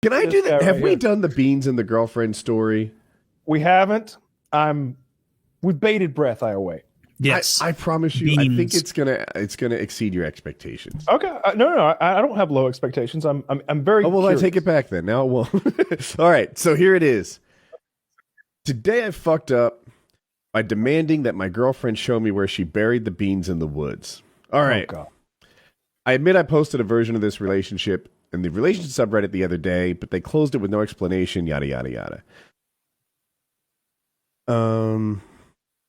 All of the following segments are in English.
Can I do that? Have we here. done the beans and the girlfriend story? We haven't. With bated breath, I await. Yes. I promise you, Beans. I think it's gonna exceed your expectations. Okay. No. I don't have low expectations. I'm very. Oh well, curious. I take it back then. Now it won't. All right, so here it is. Today I fucked up by demanding that my girlfriend show me where she buried the beans in the woods. All right. Oh, God. I admit I posted a version of this relationship in the relationship subreddit the other day, but they closed it with no explanation, yada, yada, yada.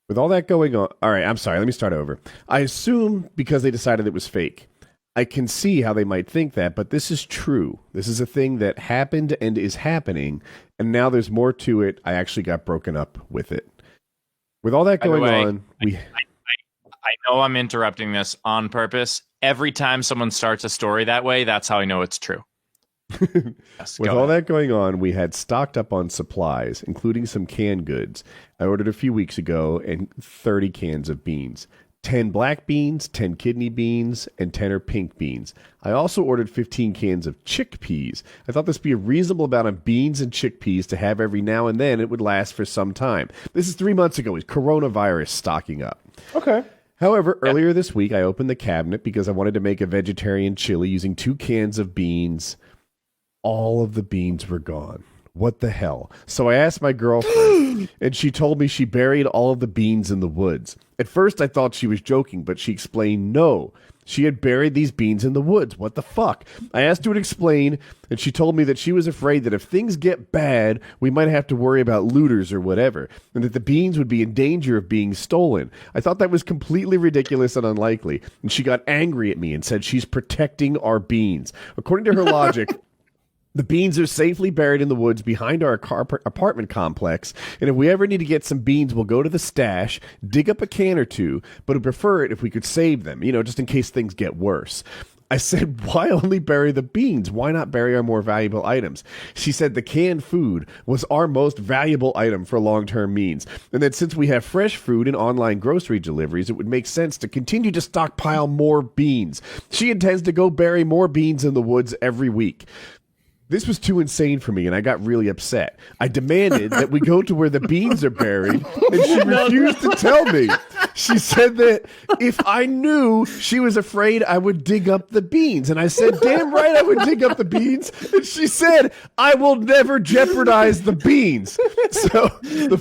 With all that going on... All right, I'm sorry. Let me start over. I assume because they decided it was fake. I can see how they might think that, but this is true. This is a thing that happened and is happening, and now there's more to it. I actually got broken up with it. With all that going on... I know I'm interrupting this on purpose. Every time someone starts a story that way, that's how I know it's true. Yes, with all that going on, we had stocked up on supplies, including some canned goods. I ordered a few weeks ago and 30 cans of beans. 10 black beans, 10 kidney beans, and 10 are pink beans. I also ordered 15 cans of chickpeas. I thought this would be a reasonable amount of beans and chickpeas to have every now and then. It would last for some time. This is 3 months ago. It's coronavirus stocking up. Okay. However, earlier this week, I opened the cabinet because I wanted to make a vegetarian chili using 2 cans of beans. All of the beans were gone. What the hell? So I asked my girlfriend, and she told me she buried all of the beans in the woods. At first, I thought she was joking, but she explained no. She had buried these beans in the woods. What the fuck? I asked her to explain, and she told me that she was afraid that if things get bad, we might have to worry about looters or whatever, and that the beans would be in danger of being stolen. I thought that was completely ridiculous and unlikely, and she got angry at me and said she's protecting our beans. According to her logic... The beans are safely buried in the woods behind our apartment complex, and if we ever need to get some beans, we'll go to the stash, dig up a can or two, but I'd prefer it if we could save them, just in case things get worse. I said, why only bury the beans? Why not bury our more valuable items? She said the canned food was our most valuable item for long-term means, and that since we have fresh food and online grocery deliveries, it would make sense to continue to stockpile more beans. She intends to go bury more beans in the woods every week. This was too insane for me, and I got really upset. I demanded that we go to where the beans are buried, and she refused to tell me. She said that if I knew, she was afraid I would dig up the beans. And I said, damn right I would dig up the beans. And she said, I will never jeopardize the beans. So the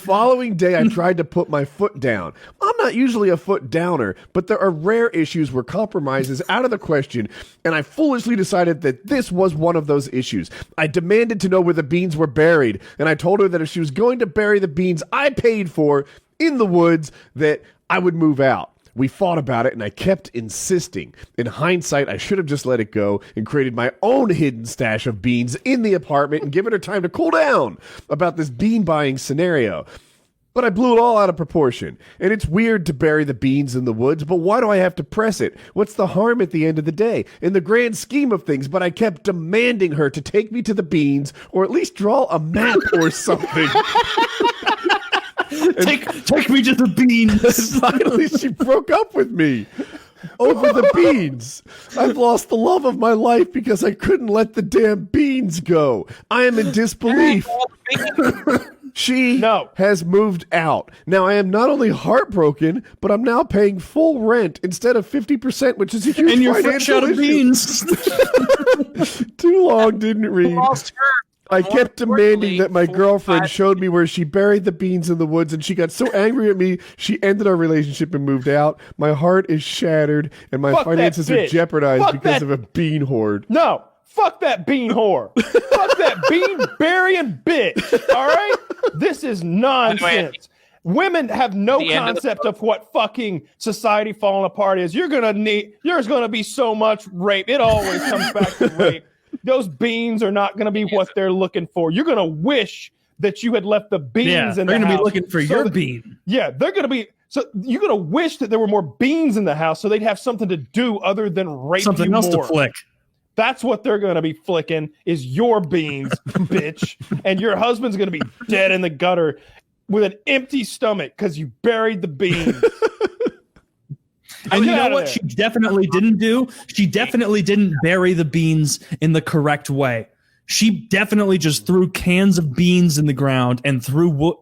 following day, I tried to put my foot down. I'm not usually a foot downer, but there are rare issues where compromise is out of the question, and I foolishly decided that this was one of those issues. I demanded to know where the beans were buried, and I told her that if she was going to bury the beans I paid for in the woods, that I would move out. We fought about it, and I kept insisting. In hindsight, I should have just let it go and created my own hidden stash of beans in the apartment and given her time to cool down about this bean buying scenario. But I blew it all out of proportion. And it's weird to bury the beans in the woods, but why do I have to press it? What's the harm at the end of the day? In the grand scheme of things, but I kept demanding her to take me to the beans, or at least draw a map or something. Take me to the beans. Finally, she broke up with me over the beans. I've lost the love of my life because I couldn't let the damn beans go. I am in disbelief. She has moved out. Now, I am not only heartbroken, but I'm now paying full rent instead of 50%, which is a huge and you're financial fresh out of beans. Too long, didn't read. I kept demanding that my girlfriend showed me where she buried the beans in the woods, and she got so angry at me, she ended our relationship and moved out. My heart is shattered, and my finances are jeopardized because of a bean hoard. No. Fuck that bean whore. Fuck that bean burying bitch. All right? This is nonsense. Women have no concept of what fucking society falling apart is. There's gonna be so much rape. It always comes back to rape. Those beans are not gonna be what they're looking for. You're gonna wish that you had left the beans in the house. They're gonna be looking for your bean. Yeah, they're gonna be. So you're gonna wish that there were more beans in the house so they'd have something to do other than rape you more. Something else to flick. That's what they're going to be flicking is your beans, bitch. And your husband's going to be dead in the gutter with an empty stomach because you buried the beans. And you Get know out of what there. she definitely didn't do? She definitely didn't bury the beans in the correct way. She definitely just threw cans of beans in the ground and threw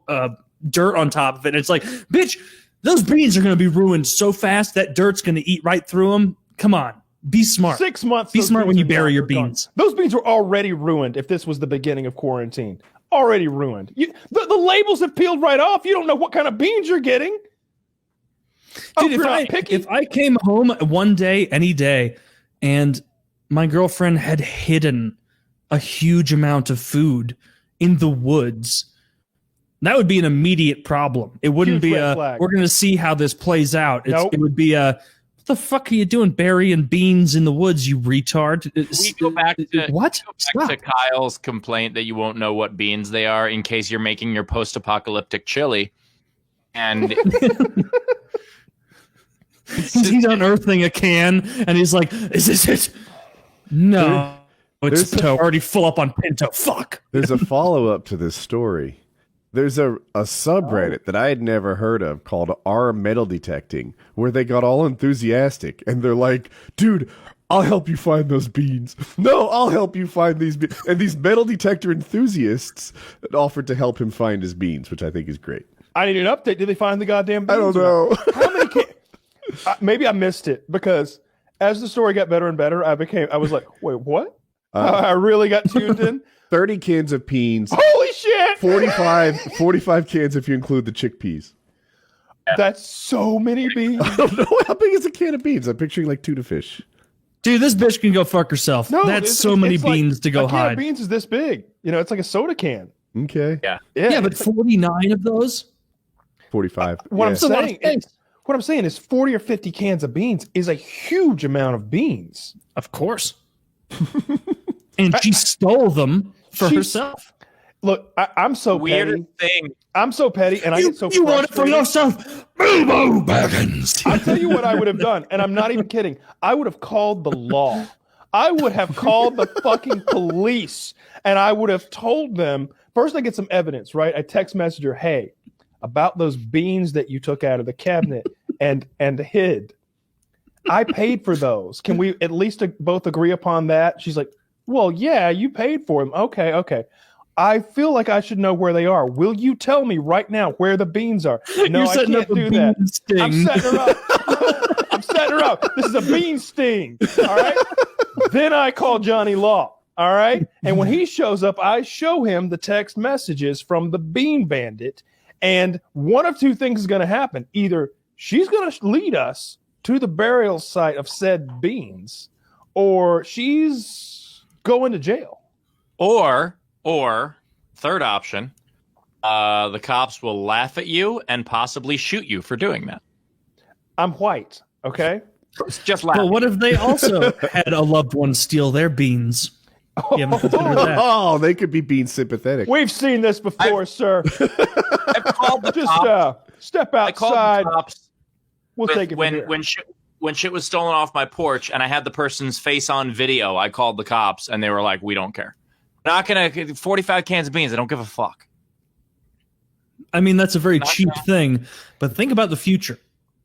dirt on top of it. It's like, bitch, those beans are going to be ruined so fast that dirt's going to eat right through them. Come on, be smart. 6 months. Be those smart when beans you are bury gone. your They're gone. beans. Those beans were already ruined if this was the beginning of quarantine. Already ruined. The labels have peeled right off. You don't know what kind of beans you're getting. Dude, you're not picky. if I came home one day, any day, and my girlfriend had hidden a huge amount of food in the woods, that would be an immediate problem. It wouldn't Huge be red a, flag. we're going to see how this plays out. Nope. It would be a, what the fuck are you doing burying beans in the woods, you retard? We go back to what? Back to Kyle's complaint that you won't know what beans they are in case you're making your post-apocalyptic chili. And He's unearthing a can, and he's like, is this it? No. It's already full up on Pinto. Fuck. There's a follow-up to this story. There's a subreddit that I had never heard of called R Metal Detecting, where they got all enthusiastic, and they're like, dude, I'll help you find those beans. No, I'll help you find these beans. And these metal detector enthusiasts offered to help him find his beans, which I think is great. I need an update. Did they find the goddamn beans? I don't know. How many maybe I missed it because as the story got better and better, I was like, wait, what? I really got tuned in. 30 cans of beans. Holy shit! 45 cans if you include the chickpeas. That's so many beans. I don't know. How big is a can of beans? I'm picturing like tuna fish. Dude, this bitch can go fuck herself. No, that's so many beans to go a can hide. of beans is this big. You know, it's like a soda can. Okay. Yeah, but 49 of those? 45. What Yeah. I'm saying is 40 or 50 cans of beans is a huge amount of beans. Of course. And she stole them for herself. Look, I'm so weirdest petty. thing. I'm so petty, and I get so You want it for frustrated. yourself? Bilbo Baggins. I'll tell you what I would have done, and I'm not even kidding. I would have called the law. I would have called the fucking police, and I would have told them, first I get some evidence, right? I text message her, hey, about those beans that you took out of the cabinet and hid. I paid for those. Can we at least both agree upon that? She's like, well, yeah, you paid for them. Okay. I feel like I should know where they are. Will you tell me right now where the beans are? No, You're I setting can't up a do bean that. sting. I'm setting her up. I'm setting her up. This is a bean sting. All right. Then I call Johnny Law. All right. And when he shows up, I show him the text messages from the bean bandit. And one of two things is going to happen. Either she's going to lead us to the burial site of said beans, or she's going to jail. Or third option, the cops will laugh at you and possibly shoot you for doing that. I'm white. Okay. It's just laugh. But what if they also had a loved one steal their beans? You haven't considered that. Oh, they could be being sympathetic. We've seen this before, sir. I've called the Just cops. step I called outside. the cops We'll take it from here. when shit was stolen off my porch and I had the person's face on video. I called the cops and they were like, "We don't care. We're not gonna 45 cans of beans. I don't give a fuck." I mean, that's a very cheap thing, but think about the future.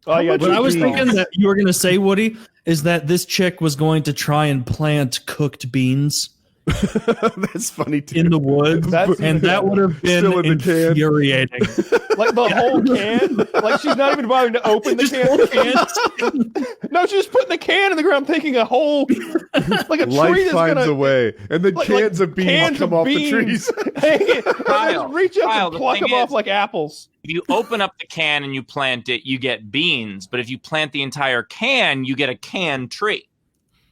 Oh, yeah, What I was GP. thinking that you were going to say, Woody, is that this chick was going to try and plant cooked beans That's funny too. in the woods, That's and even that would have been Still in the can. infuriating. Like the whole can? Like she's not even bothering to open the can. No, she's just putting the can in the ground, taking a whole, like a tree Life that's finds gonna a way, and the cans of beans cans come of off the beans. trees. Hey, and Kyle, then reach up Kyle, and the pluck thing them off is- like apples. If you open up the can and you plant it, you get beans. But if you plant the entire can, you get a canned tree.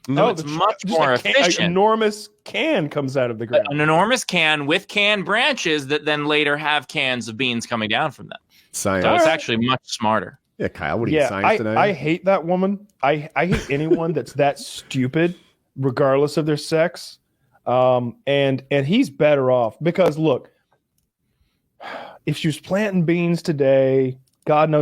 So it's much just more an efficient. enormous can comes out of the ground. An enormous can with canned branches that then later have cans of beans coming down from them. Science. So it's Alright. actually much smarter. Yeah, Kyle, what are you, science I tonight? hate that woman. I hate anyone that's that stupid, regardless of their sex. And he's better off because look, if she was planting beans today, God knows